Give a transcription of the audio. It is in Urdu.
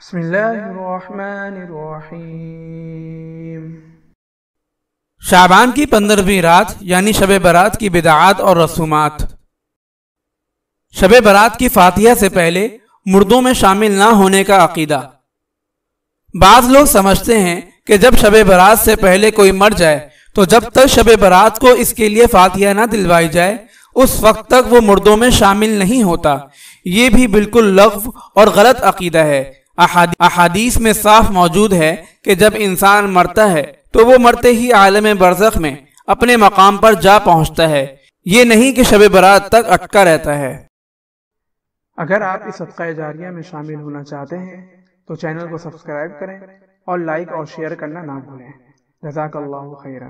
بسم اللہ الرحمن الرحیم۔ شعبان کی 15ویں رات یعنی شب برات کی بدعات اور رسومات۔ شب برات کی فاتحہ سے پہلے مردوں میں شامل نہ ہونے کا عقیدہ۔ بعض لوگ سمجھتے ہیں کہ جب شب برات سے پہلے کوئی مر جائے تو جب تک شب برات کو اس کے لیے فاتحہ نہ دلوائی جائے اس وقت تک وہ مردوں میں شامل نہیں ہوتا۔ یہ بھی بالکل لغو اور غلط عقیدہ ہے۔ احادیث میں صاف موجود ہے کہ جب انسان مرتا ہے تو وہ مرتے ہی عالم برزخ میں اپنے مقام پر جا پہنچتا ہے، یہ نہیں کہ شب برات تک اٹکا رہتا ہے۔ اگر آپ اس صدقہ جاریہ میں شامل ہونا چاہتے ہیں تو چینل کو سبسکرائب کریں اور لائک اور شیئر کرنا نہ بھولیں۔ جزاک اللہ خیرا۔